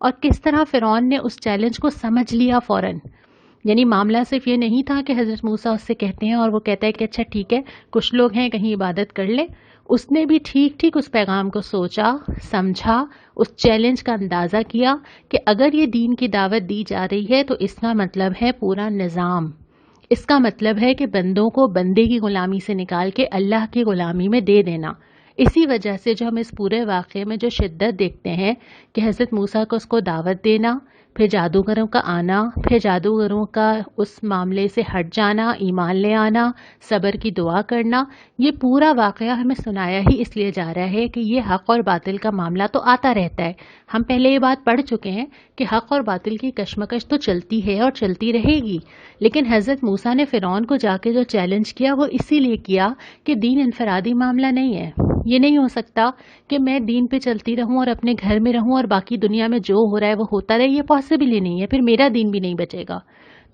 اور کس طرح فرعون نے اس چیلنج کو سمجھ لیا فوراً. یعنی معاملہ صرف یہ نہیں تھا کہ حضرت موسیٰ اس سے کہتے ہیں اور وہ کہتا ہے کہ اچھا ٹھیک ہے کچھ لوگ ہیں کہیں عبادت کر لے. اس نے بھی ٹھیک ٹھیک اس پیغام کو سوچا، سمجھا، اس چیلنج کا اندازہ کیا کہ اگر یہ دین کی دعوت دی جا رہی ہے تو اس کا مطلب ہے پورا نظام. اس کا مطلب ہے کہ بندوں کو بندے کی غلامی سے نکال کے اللہ کی غلامی میں دے دینا. اسی وجہ سے جو ہم اس پورے واقعے میں جو شدت دیکھتے ہیں کہ حضرت موسیٰ کو اس کو دعوت دینا، پھر جادوگروں کا آنا، پھر جادوگروں کا اس معاملے سے ہٹ جانا، ایمان لے آنا، صبر کی دعا کرنا، یہ پورا واقعہ ہمیں سنایا ہی اس لیے جا رہا ہے کہ یہ حق اور باطل کا معاملہ تو آتا رہتا ہے. ہم پہلے یہ بات پڑھ چکے ہیں کہ حق اور باطل کی کشمکش تو چلتی ہے اور چلتی رہے گی، لیکن حضرت موسیٰ نے فرعون کو جا کے جو چیلنج کیا وہ اسی لیے کیا کہ دین انفرادی معاملہ نہیں ہے. یہ نہیں ہو سکتا کہ میں دین پہ چلتی رہوں اور اپنے گھر میں رہوں اور باقی دنیا میں جو ہو رہا ہے وہ ہوتا رہے. یہ پاسبل ہی نہیں ہے، پھر میرا دین بھی نہیں بچے گا.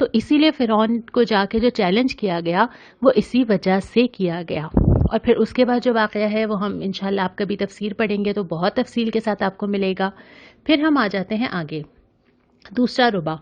تو اسی لیے فرعون کو جا کے جو چیلنج کیا گیا وہ اسی وجہ سے کیا گیا. اور پھر اس کے بعد جو واقعہ ہے وہ ہم انشاءاللہ آپ کبھی تفسیر پڑھیں گے تو بہت تفصیل کے ساتھ آپ کو ملے گا. پھر ہم آ جاتے ہیں آگے. دوسرا ربع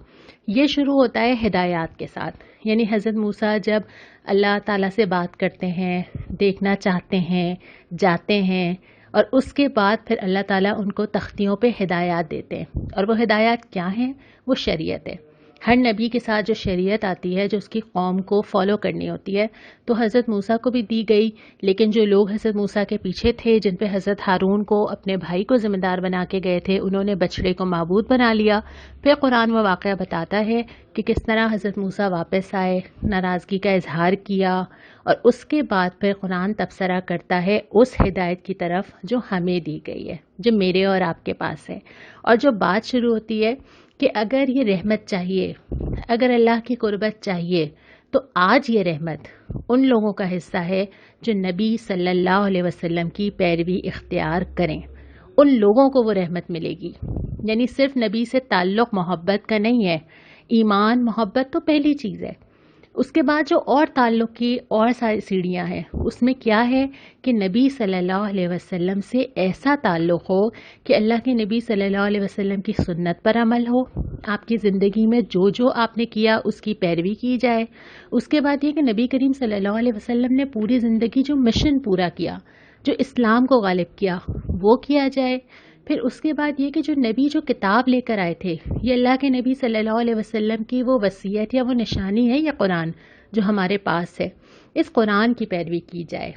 یہ شروع ہوتا ہے ہدایات کے ساتھ. یعنی حضرت موسیٰ جب اللہ تعالیٰ سے بات کرتے ہیں، دیکھنا چاہتے ہیں، جاتے ہیں، اور اس کے بعد پھر اللہ تعالیٰ ان کو تختیوں پہ ہدایات دیتے ہیں. اور وہ ہدایات کیا ہیں؟ وہ شریعت ہے. ہر نبی کے ساتھ جو شریعت آتی ہے جو اس کی قوم کو فالو کرنی ہوتی ہے تو حضرت موسیٰ کو بھی دی گئی. لیکن جو لوگ حضرت موسیٰ کے پیچھے تھے، جن پہ حضرت ہارون کو اپنے بھائی کو ذمہ دار بنا کے گئے تھے، انہوں نے بچڑے کو معبود بنا لیا. پھر قرآن وہ واقعہ بتاتا ہے کہ کس طرح حضرت موسیٰ واپس آئے، ناراضگی کا اظہار کیا، اور اس کے بعد پھر قرآن تبصرہ کرتا ہے اس ہدایت کی طرف جو ہمیں دی گئی ہے، جو میرے اور آپ کے پاس ہے. اور جو بات شروع ہوتی ہے کہ اگر یہ رحمت چاہیے، اگر اللہ کی قربت چاہیے، تو آج یہ رحمت ان لوگوں کا حصہ ہے جو نبی صلی اللہ علیہ وسلم کی پیروی اختیار کریں. ان لوگوں کو وہ رحمت ملے گی. یعنی صرف نبی سے تعلق محبت کا نہیں ہے. ایمان محبت تو پہلی چیز ہے، اس کے بعد جو اور تعلق کی اور ساری سیڑھیاں ہیں اس میں کیا ہے کہ نبی صلی اللہ علیہ وسلم سے ایسا تعلق ہو کہ اللہ کے نبی صلی اللہ علیہ وسلم کی سنت پر عمل ہو، آپ کی زندگی میں جو جو آپ نے کیا اس کی پیروی کی جائے. اس کے بعد یہ کہ نبی کریم صلی اللہ علیہ وسلم نے پوری زندگی جو مشن پورا کیا، جو اسلام کو غالب کیا، وہ کیا جائے. پھر اس کے بعد یہ کہ جو نبی جو کتاب لے کر آئے تھے، یہ اللہ کے نبی صلی اللہ علیہ وسلم کی وہ وصیت یا وہ نشانی ہے، یہ قرآن جو ہمارے پاس ہے، اس قرآن کی پیروی کی جائے.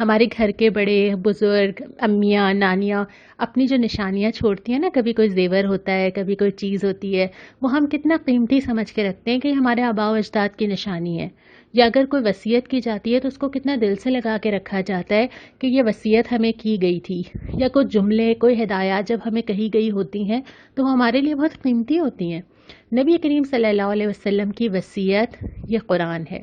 ہمارے گھر کے بڑے بزرگ، امیاں، نانیاں اپنی جو نشانیاں چھوڑتی ہیں نا، کبھی کوئی زیور ہوتا ہے، کبھی کوئی چیز ہوتی ہے، وہ ہم کتنا قیمتی سمجھ کے رکھتے ہیں کہ ہمارے آباء و اجداد کی نشانی ہے. یا اگر کوئی وصیت کی جاتی ہے تو اس کو کتنا دل سے لگا کے رکھا جاتا ہے کہ یہ وصیت ہمیں کی گئی تھی. یا کوئی جملے، کوئی ہدایات جب ہمیں کہی گئی ہوتی ہیں تو وہ ہمارے لیے بہت قیمتی ہوتی ہیں. نبی کریم صلی اللہ علیہ وسلم کی وصیت یہ قرآن ہے.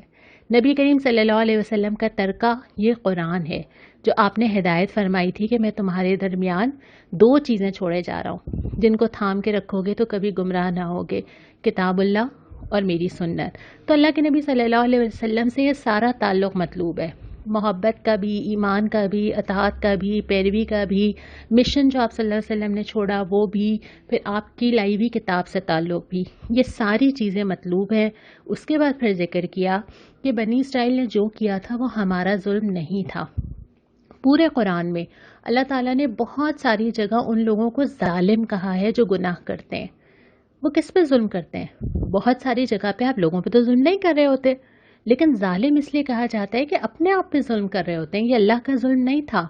نبی کریم صلی اللہ علیہ وسلم کا ترکہ یہ قرآن ہے، جو آپ نے ہدایت فرمائی تھی کہ میں تمہارے درمیان دو چیزیں چھوڑے جا رہا ہوں جن کو تھام کے رکھو گے تو کبھی گمراہ نہ ہوگے، کتاب اللہ اور میری سنت. تو اللہ کے نبی صلی اللہ علیہ وسلم سے یہ سارا تعلق مطلوب ہے، محبت کا بھی، ایمان کا بھی، اطاعت کا بھی، پیروی کا بھی، مشن جو آپ صلی اللہ علیہ وسلم نے چھوڑا وہ بھی، پھر آپ کی لائی ہوئی کتاب سے تعلق بھی، یہ ساری چیزیں مطلوب ہیں. اس کے بعد پھر ذکر کیا کہ بنی اسرائیل نے جو کیا تھا وہ ہمارا ظلم نہیں تھا. پورے قرآن میں اللہ تعالیٰ نے بہت ساری جگہ ان لوگوں کو ظالم کہا ہے جو گناہ کرتے ہیں. وہ کس پہ ظلم کرتے ہیں؟ بہت ساری جگہ پہ آپ لوگوں پہ تو ظلم نہیں کر رہے ہوتے، لیکن ظالم اس لیے کہا جاتا ہے کہ اپنے آپ پہ ظلم کر رہے ہوتے ہیں. یہ اللہ کا ظلم نہیں تھا.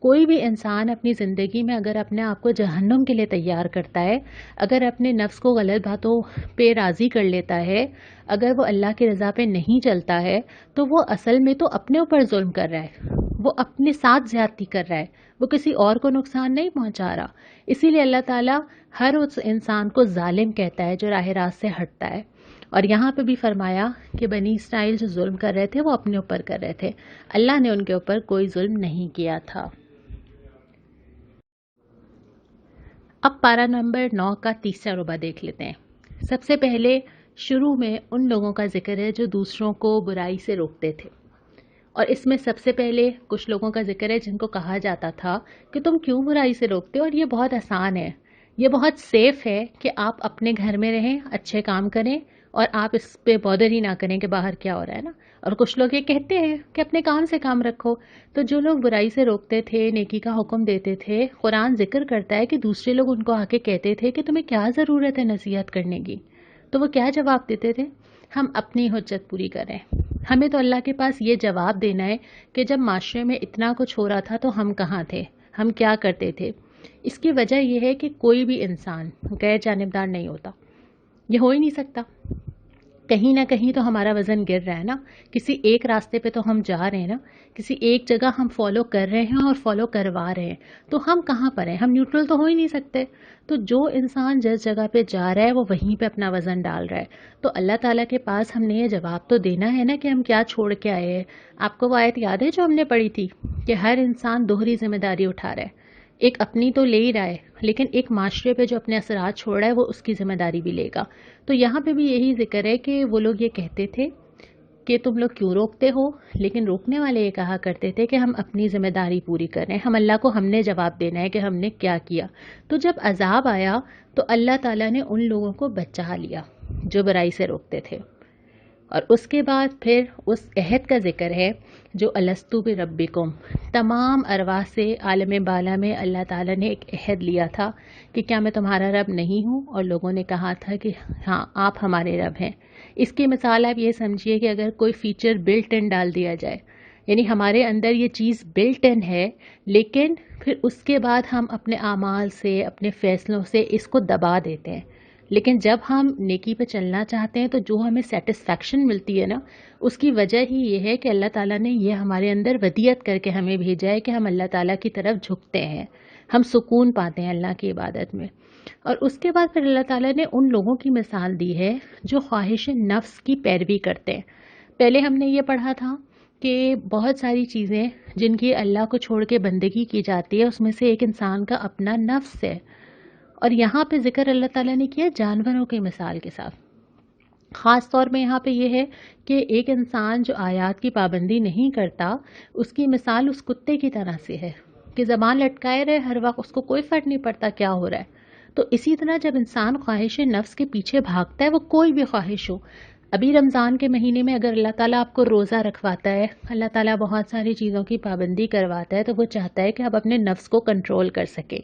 کوئی بھی انسان اپنی زندگی میں اگر اپنے آپ کو جہنم کے لیے تیار کرتا ہے، اگر اپنے نفس کو غلط باتوں پہ راضی کر لیتا ہے، اگر وہ اللہ کی رضا پہ نہیں چلتا ہے، تو وہ اصل میں تو اپنے اوپر ظلم کر رہا ہے، وہ اپنے ساتھ زیادتی کر رہا ہے، وہ کسی اور کو نقصان نہیں پہنچا رہا. اسی لیے اللہ تعالیٰ ہر اس انسان کو ظالم کہتا ہے جو راہ راست سے ہٹتا ہے. اور یہاں پہ بھی فرمایا کہ بنی اسرائیل جو ظلم کر رہے تھے وہ اپنے اوپر کر رہے تھے، اللہ نے ان کے اوپر کوئی ظلم نہیں کیا تھا. اب پارہ نمبر 9 کا تیسرا ربع دیکھ لیتے ہیں. سب سے پہلے شروع میں ان لوگوں کا ذکر ہے جو دوسروں کو برائی سے روکتے تھے، اور اس میں سب سے پہلے کچھ لوگوں کا ذکر ہے جن کو کہا جاتا تھا کہ تم کیوں برائی سے روکتے ہو، اور یہ بہت آسان ہے یہ بہت سیف ہے کہ آپ اپنے گھر میں رہیں، اچھے کام کریں اور آپ اس پہ بودر ہی نہ کریں کہ باہر کیا ہو رہا ہے نا. اور کچھ لوگ یہ کہتے ہیں کہ اپنے کام سے کام رکھو. تو جو لوگ برائی سے روکتے تھے، نیکی کا حکم دیتے تھے، قرآن ذکر کرتا ہے کہ دوسرے لوگ ان کو آ کے کہتے تھے کہ تمہیں کیا ضرورت ہے نصیحت کرنے کی، تو وہ کیا جواب دیتے تھے؟ ہم اپنی حجت پوری کریں. ہمیں تو اللہ کے پاس یہ جواب دینا ہے کہ جب معاشرے میں اتنا کچھ ہو رہا تھا تو ہم کہاں تھے، ہم کیا کرتے تھے. اس کی وجہ یہ ہے کہ کوئی بھی انسان غیر جانبدار نہیں ہوتا، یہ ہو ہی نہیں سکتا. کہیں نہ کہیں تو ہمارا وزن گر رہا ہے نا، کسی ایک راستے پہ تو ہم جا رہے ہیں نا، کسی ایک جگہ ہم فالو کر رہے ہیں اور فالو کروا رہے ہیں. تو ہم کہاں پر ہیں؟ ہم نیوٹرل تو ہو ہی نہیں سکتے. تو جو انسان جس جگہ پہ جا رہا ہے وہ وہیں پہ اپنا وزن ڈال رہا ہے. تو اللہ تعالیٰ کے پاس ہم نے یہ جواب تو دینا ہے نا کہ ہم کیا چھوڑ کے آئے ہیں. آپ کو وہ آیت یاد ہے جو ہم نے پڑھی تھی کہ ہر انسان دوہری ذمہ داری اٹھا رہا ہے. ایک اپنی تو لے ہی رہا ہے لیکن ایک معاشرے پہ جو اپنے اثرات چھوڑ رہا ہے وہ اس کی ذمہ داری بھی لے گا. تو یہاں پہ بھی یہی ذکر ہے کہ وہ لوگ یہ کہتے تھے کہ تم لوگ کیوں روکتے ہو، لیکن روکنے والے یہ کہا کرتے تھے کہ ہم اپنی ذمہ داری پوری کریں، ہم اللہ کو ہم نے جواب دینا ہے کہ ہم نے کیا کیا. تو جب عذاب آیا تو اللہ تعالیٰ نے ان لوگوں کو بچا لیا جو برائی سے روکتے تھے. اور اس کے بعد پھر اس عہد کا ذکر ہے جو الستو بربکم، تمام ارواح سے عالم بالا میں اللہ تعالیٰ نے ایک عہد لیا تھا کہ کیا میں تمہارا رب نہیں ہوں، اور لوگوں نے کہا تھا کہ ہاں آپ ہمارے رب ہیں. اس کی مثال آپ یہ سمجھیے کہ اگر کوئی فیچر بلٹ ان ڈال دیا جائے، یعنی ہمارے اندر یہ چیز بلٹ ان ہے لیکن پھر اس کے بعد ہم اپنے اعمال سے، اپنے فیصلوں سے اس کو دبا دیتے ہیں. لیکن جب ہم نیکی پہ چلنا چاہتے ہیں تو جو ہمیں سیٹسفیکشن ملتی ہے نا، اس کی وجہ ہی یہ ہے کہ اللہ تعالیٰ نے یہ ہمارے اندر ودیت کر کے ہمیں بھیجا ہے کہ ہم اللہ تعالیٰ کی طرف جھکتے ہیں، ہم سکون پاتے ہیں اللہ کی عبادت میں. اور اس کے بعد پھر اللہ تعالیٰ نے ان لوگوں کی مثال دی ہے جو خواہش نفس کی پیروی کرتے ہیں. پہلے ہم نے یہ پڑھا تھا کہ بہت ساری چیزیں جن کی اللہ کو چھوڑ کے بندگی کی جاتی ہے اس میں سے ایک انسان کا اپنا نفس ہے. اور یہاں پہ ذکر اللہ تعالیٰ نے کیا جانوروں کی مثال کے ساتھ. خاص طور پہ یہاں پہ یہ ہے کہ ایک انسان جو آیات کی پابندی نہیں کرتا اس کی مثال اس کتے کی طرح سے ہے کہ زبان لٹکائے رہے ہر وقت، اس کو کوئی فرق نہیں پڑتا کیا ہو رہا ہے. تو اسی طرح جب انسان خواہش نفس کے پیچھے بھاگتا ہے، وہ کوئی بھی خواہش ہو. ابھی رمضان کے مہینے میں اگر اللہ تعالیٰ آپ کو روزہ رکھواتا ہے، اللہ تعالیٰ بہت ساری چیزوں کی پابندی کرواتا ہے، تو وہ چاہتا ہے کہ آپ اپنے نفس کو کنٹرول کر سکیں.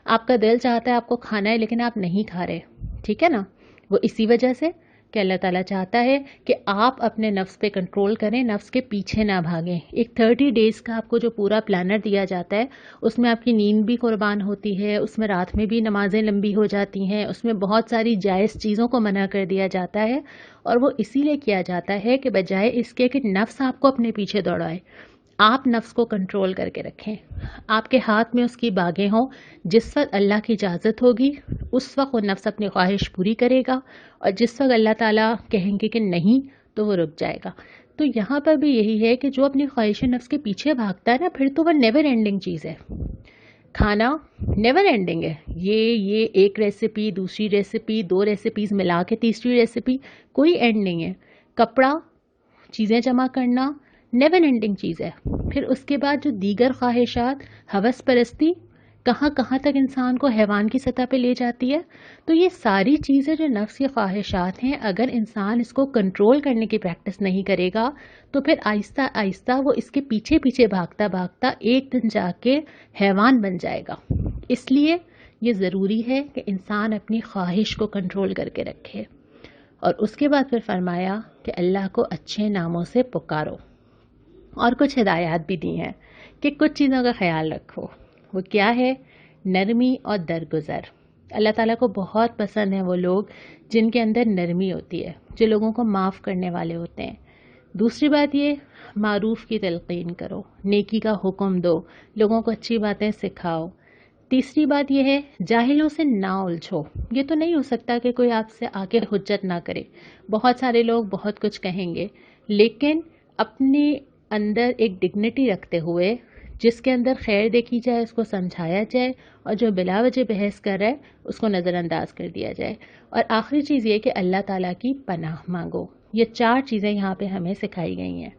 آپ کا دل چاہتا ہے آپ کو کھانا ہے لیکن آپ نہیں کھا رہے، ٹھیک ہے نا. وہ اسی وجہ سے کہ اللہ تعالیٰ چاہتا ہے کہ آپ اپنے نفس پہ کنٹرول کریں، نفس کے پیچھے نہ بھاگیں. ایک 30 ڈیز کا آپ کو جو پورا پلانر دیا جاتا ہے اس میں آپ کی نیند بھی قربان ہوتی ہے، اس میں رات میں بھی نمازیں لمبی ہو جاتی ہیں، اس میں بہت ساری جائز چیزوں کو منع کر دیا جاتا ہے. اور وہ اسی لیے کیا جاتا ہے کہ بجائے اس کے کہ نفس آپ کو اپنے پیچھے دوڑائے، آپ نفس کو کنٹرول کر کے رکھیں. آپ کے ہاتھ میں اس کی باغیں ہوں. جس وقت اللہ کی اجازت ہوگی اس وقت وہ نفس اپنی خواہش پوری کرے گا، اور جس وقت اللہ تعالیٰ کہیں گے کہ نہیں تو وہ رک جائے گا. تو یہاں پر بھی یہی ہے کہ جو اپنی خواہش نفس کے پیچھے بھاگتا ہے نا، پھر تو وہ نیور اینڈنگ چیز ہے. کھانا نیور اینڈنگ ہے، یہ ایک ریسیپی، دوسری ریسیپی، 2 ریسیپیز ملا کے تیسری ریسیپی، کوئی اینڈ نہیں ہے. کپڑا، چیزیں جمع کرنا نیور اینڈنگ چیز ہے. پھر اس کے بعد جو دیگر خواہشات، ہوس پرستی، کہاں کہاں تک انسان کو حیوان کی سطح پہ لے جاتی ہے. تو یہ ساری چیزیں جو نفس کی خواہشات ہیں، اگر انسان اس کو کنٹرول کرنے کی پریکٹس نہیں کرے گا تو پھر آہستہ آہستہ وہ اس کے پیچھے پیچھے بھاگتا بھاگتا ایک دن جا کے حیوان بن جائے گا. اس لیے یہ ضروری ہے کہ انسان اپنی خواہش کو کنٹرول کر کے رکھے. اور اس کے بعد پھر فرمایا کہ اللہ کو اچھے ناموں سے پکارو، اور کچھ ہدایات بھی دی ہیں کہ کچھ چیزوں کا خیال رکھو. وہ کیا ہے؟ نرمی اور درگزر. اللہ تعالیٰ کو بہت پسند ہیں وہ لوگ جن کے اندر نرمی ہوتی ہے، جو لوگوں کو معاف کرنے والے ہوتے ہیں. دوسری بات یہ، معروف کی تلقین کرو، نیکی کا حکم دو، لوگوں کو اچھی باتیں سکھاؤ. تیسری بات یہ ہے جاہلوں سے نہ الجھو. یہ تو نہیں ہو سکتا کہ کوئی آپ سے آ کے حجت نہ کرے. بہت سارے لوگ بہت کچھ کہیں گے، لیکن اپنے اندر ایک ڈگنیٹی رکھتے ہوئے جس کے اندر خیر دیکھی جائے اس کو سمجھایا جائے، اور جو بلا وجہ بحث کر رہا ہے اس کو نظر انداز کر دیا جائے. اور آخری چیز یہ کہ اللہ تعالیٰ کی پناہ مانگو. یہ 4 چیزیں یہاں پہ ہمیں سکھائی گئی ہیں.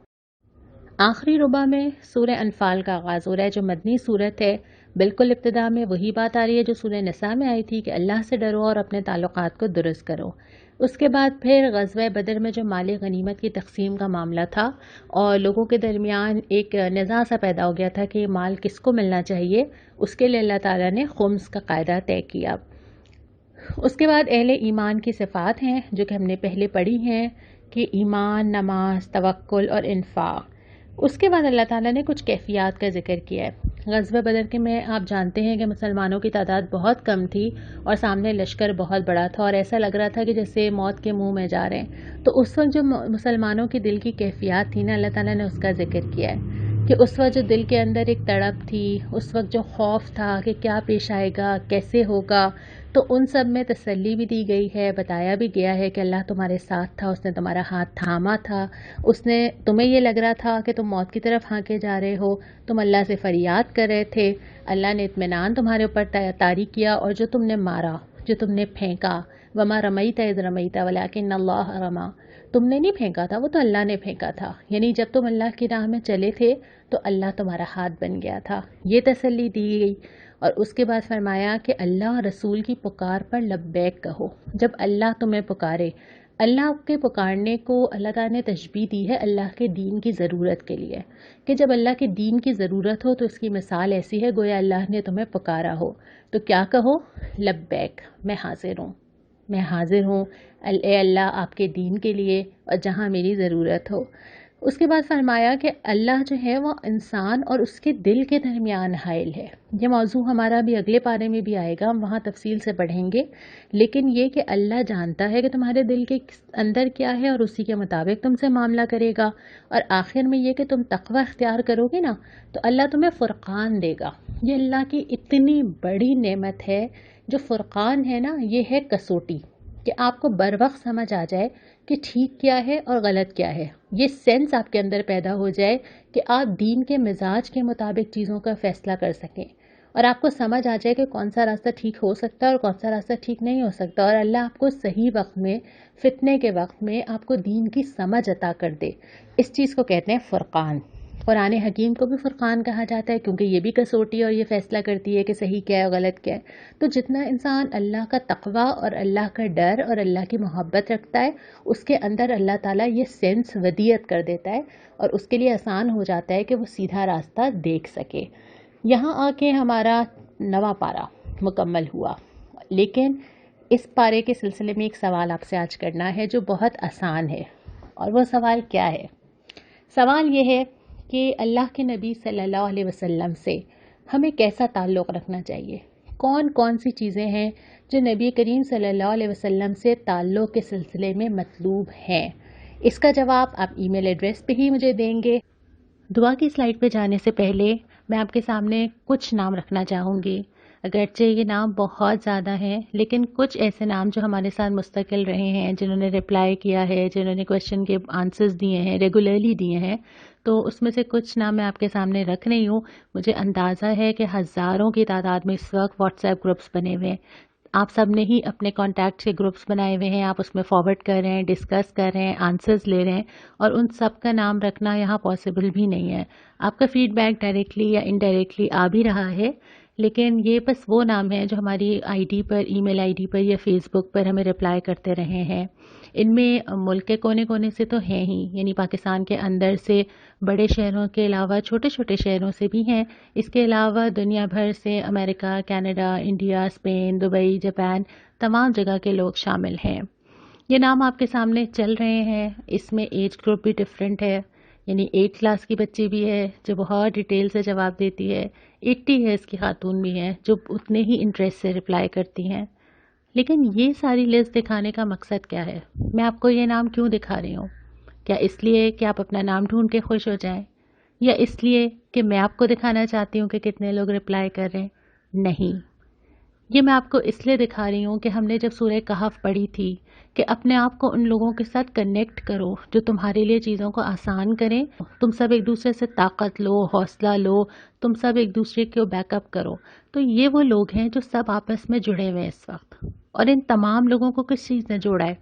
آخری ربع میں سورہ انفال کا آغاز ہو رہا ہے جو مدنی صورت ہے. بالکل ابتدا میں وہی بات آ رہی ہے جو سورہ نساء میں آئی تھی کہ اللہ سے ڈرو اور اپنے تعلقات کو درست کرو۔ اس کے بعد پھر غزوہ بدر میں جو مال غنیمت کی تقسیم کا معاملہ تھا اور لوگوں کے درمیان ایک نزاع سا پیدا ہو گیا تھا کہ مال کس کو ملنا چاہیے، اس کے لیے اللہ تعالیٰ نے خمس کا قاعدہ طے کیا۔ اس کے بعد اہل ایمان کی صفات ہیں جو کہ ہم نے پہلے پڑھی ہیں کہ ایمان، نماز، توکل اور انفاق۔ اس کے بعد اللہ تعالیٰ نے کچھ کیفیات کا ذکر کیا ہے۔ غزوہ بدر کے میں آپ جانتے ہیں کہ مسلمانوں کی تعداد بہت کم تھی اور سامنے لشکر بہت بڑا تھا اور ایسا لگ رہا تھا کہ جیسے موت کے منہ میں جا رہے ہیں۔ تو اس وقت جو مسلمانوں کی دل کی کیفیات تھی نا، اللہ تعالیٰ نے اس کا ذکر کیا ہے کہ اس وقت جو دل کے اندر ایک تڑپ تھی، اس وقت جو خوف تھا کہ کیا پیش آئے گا، کیسے ہوگا، تو ان سب میں تسلی بھی دی گئی ہے، بتایا بھی گیا ہے کہ اللہ تمہارے ساتھ تھا، اس نے تمہارا ہاتھ تھاما تھا، اس نے تمہیں یہ لگ رہا تھا کہ تم موت کی طرف ہانکے جا رہے ہو، تم اللہ سے فریاد کر رہے تھے، اللہ نے اطمینان تمہارے اوپر طاری کیا، اور جو تم نے مارا، جو تم نے پھینکا، وما رمیت اذ رمیت ولکن اللہ رما، تم نے نہیں پھینکا تھا، وہ تو اللہ نے پھینکا تھا، یعنی جب تم اللہ کی راہ میں چلے تھے تو اللہ تمہارا ہاتھ بن گیا تھا، یہ تسلی دی گئی۔ اور اس کے بعد فرمایا کہ اللہ رسول کی پکار پر لبیک کہو۔ جب اللہ تمہیں پکارے، اللہ کے پکارنے کو اللہ تعالیٰ نے تشبیہ دی ہے اللہ کے دین کی ضرورت کے لیے، کہ جب اللہ کے دین کی ضرورت ہو تو اس کی مثال ایسی ہے گویا اللہ نے تمہیں پکارا ہو، تو کیا کہو؟ لبیک، میں حاضر ہوں، میں حاضر ہوں اے اللہ آپ کے دین کے لیے اور جہاں میری ضرورت ہو۔ اس کے بعد فرمایا کہ اللہ جو ہے وہ انسان اور اس کے دل کے درمیان حائل ہے۔ یہ موضوع ہمارا بھی اگلے پارے میں بھی آئے گا، ہم وہاں تفصیل سے پڑھیں گے، لیکن یہ کہ اللہ جانتا ہے کہ تمہارے دل کے اندر کیا ہے اور اسی کے مطابق تم سے معاملہ کرے گا، اور آخر میں یہ کہ تم تقوی اختیار کرو گے نا تو اللہ تمہیں فرقان دے گا۔ یہ اللہ کی اتنی بڑی نعمت ہے، جو فرقان ہے نا، یہ ہے کسوٹی، کہ آپ کو بر وقت سمجھ آ جائے کہ ٹھیک کیا ہے اور غلط کیا ہے، یہ سینس آپ کے اندر پیدا ہو جائے کہ آپ دین کے مزاج کے مطابق چیزوں کا فیصلہ کر سکیں، اور آپ کو سمجھ آ جائے کہ کون سا راستہ ٹھیک ہو سکتا ہے اور کون سا راستہ ٹھیک نہیں ہو سکتا، اور اللہ آپ کو صحیح وقت میں، فتنے کے وقت میں آپ کو دین کی سمجھ عطا کر دے۔ اس چیز کو کہتے ہیں فرقان۔ قرآن حکیم کو بھی فرقان کہا جاتا ہے کیونکہ یہ بھی کسوٹی اور یہ فیصلہ کرتی ہے کہ صحیح کیا ہے اور غلط کیا ہے۔ تو جتنا انسان اللہ کا تقوی اور اللہ کا ڈر اور اللہ کی محبت رکھتا ہے، اس کے اندر اللہ تعالیٰ یہ سینس ودیت کر دیتا ہے اور اس کے لیے آسان ہو جاتا ہے کہ وہ سیدھا راستہ دیکھ سکے۔ یہاں آ کے ہمارا 9واں پارہ مکمل ہوا، لیکن اس پارے کے سلسلے میں ایک سوال آپ سے آج کرنا ہے جو بہت آسان ہے، اور وہ سوال کیا ہے؟ سوال یہ ہے کہ اللہ کے نبی صلی اللہ علیہ وسلم سے ہمیں کیسا تعلق رکھنا چاہیے؟ کون کون سی چیزیں ہیں جو نبی کریم صلی اللہ علیہ وسلم سے تعلق کے سلسلے میں مطلوب ہیں؟ اس کا جواب آپ ای میل ایڈریس پہ ہی مجھے دیں گے۔ دعا کی سلائیڈ پہ جانے سے پہلے میں آپ کے سامنے کچھ نام رکھنا چاہوں گی، اگرچہ یہ نام بہت زیادہ ہیں، لیکن کچھ ایسے نام جو ہمارے ساتھ مستقل رہے ہیں، جنہوں نے رپلائی کیا ہے، جنہوں نے کویشچن کے آنسرز دیے ہیں، ریگولرلی دیے ہیں، تو اس میں سے کچھ نام میں آپ کے سامنے رکھ رہی ہوں۔ مجھے اندازہ ہے کہ ہزاروں کی تعداد میں اس وقت واٹس ایپ گروپس بنے ہوئے ہیں، آپ سب نے ہی اپنے کانٹیکٹ کے گروپس بنائے ہوئے ہیں، آپ اس میں فارورڈ کر رہے ہیں، ڈسکس کر رہے ہیں، آنسرز لے رہے ہیں، اور ان سب کا نام رکھنا یہاں پاسبل بھی نہیں ہے۔ آپ کا فیڈ بیک ڈائریکٹلی یا انڈائریکٹلی آ بھی رہا ہے، لیکن یہ بس وہ نام ہیں جو ہماری I D per, E mile I D پر یا فیس بک پر ہمیں رپلائی کرتے رہے ہیں۔ ان میں ملک کے کونے کونے سے تو ہیں ہی، یعنی پاکستان کے اندر سے بڑے شہروں کے علاوہ چھوٹے چھوٹے شہروں سے بھی ہیں، اس کے علاوہ دنیا بھر سے امریکہ، Canada, India, Spain, Dubai, Japan, تمام جگہ کے لوگ شامل ہیں۔ یہ نام آپ کے سامنے چل رہے ہیں، اس میں ایج گروپ بھی ڈفرینٹ ہے، یعنی 8 کلاس کی بچی بھی ہے جو بہت ڈیٹیل سے جواب دیتی ہے، 80 ایئرس کی خاتون بھی ہیں جو اتنے ہی انٹرسٹ سے رپلائی کرتی ہیں۔ لیکن یہ ساری لسٹ دکھانے کا مقصد کیا ہے؟ میں آپ کو یہ نام کیوں دکھا رہی ہوں؟ کیا اس لیے کہ آپ اپنا نام ڈھونڈ کے خوش ہو جائیں، یا اس لیے کہ میں آپ کو دکھانا چاہتی ہوں کہ کتنے لوگ رپلائی کر رہے ہیں؟ نہیں، یہ میں آپ کو اس لیے دکھا رہی ہوں کہ ہم نے جب سورہ کہف پڑھی تھی کہ اپنے آپ کو ان لوگوں کے ساتھ کنیکٹ کرو جو تمہارے لیے چیزوں کو آسان کریں، تم سب ایک دوسرے سے طاقت لو، حوصلہ لو، تم سب ایک دوسرے کو بیک اپ کرو، تو یہ وہ لوگ ہیں جو سب آپس میں جڑے ہوئے ہیں اس وقت۔ اور ان تمام لوگوں کو کس چیز نے جوڑا ہے؟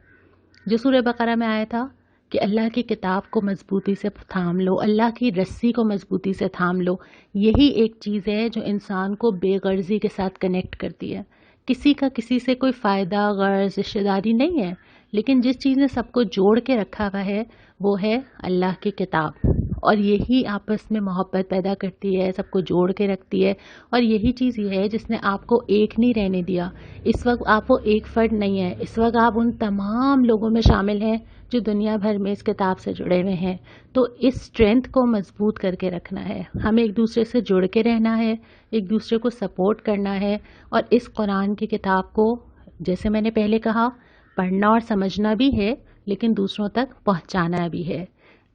جو سورہ بقرہ میں آیا تھا کہ اللہ کی کتاب کو مضبوطی سے تھام لو، اللہ کی رسی کو مضبوطی سے تھام لو. یہی ایک چیز ہے جو انسان کو بے غرضی کے ساتھ کنیکٹ کرتی ہے. کسی کا کسی سے کوئی فائدہ، غرض، رشتہ داری نہیں ہے، لیکن جس چیز نے سب کو جوڑ کے رکھا ہوا ہے وہ ہے اللہ کی کتاب. اور یہی آپس میں محبت پیدا کرتی ہے، سب کو جوڑ کے رکھتی ہے. اور یہی چیز یہ ہے جس نے آپ کو ایک نہیں رہنے دیا. اس وقت آپ وہ ایک فرد نہیں ہے، اس وقت آپ ان تمام لوگوں میں شامل ہیں جو دنیا بھر میں اس کتاب سے جڑے ہوئے ہیں. تو اس اسٹرینتھ کو مضبوط کر کے رکھنا ہے، ہمیں ایک دوسرے سے جڑ کے رہنا ہے، ایک دوسرے کو سپورٹ کرنا ہے. اور اس قرآن کی کتاب کو، جیسے میں نے پہلے کہا، پڑھنا اور سمجھنا بھی ہے لیکن دوسروں تک پہنچانا بھی ہے.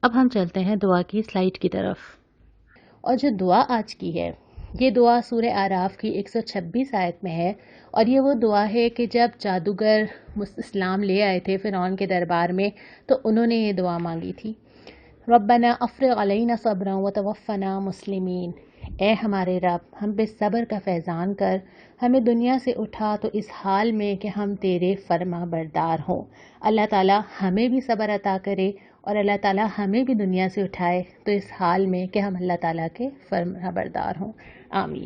اب ہم چلتے ہیں دعا کی سلائیڈ کی طرف. اور جو دعا آج کی ہے، یہ دعا سورہ اعراف کی 126 آیت میں ہے. اور یہ وہ دعا ہے کہ جب جادوگر اسلام لے آئے تھے فرعون کے دربار میں تو انہوں نے یہ دعا مانگی تھی، ربنا افرغ علینا صبرا وتوفنا مسلمین. اے ہمارے رب، ہم پہ صبر کا فیضان کر، ہمیں دنیا سے اٹھا تو اس حال میں کہ ہم تیرے فرما بردار ہوں. اللہ تعالیٰ ہمیں بھی صبر عطا کرے اور اللہ تعالیٰ ہمیں بھی دنیا سے اٹھائے تو اس حال میں کہ ہم اللہ تعالیٰ کے فرما بردار ہوں. آمین.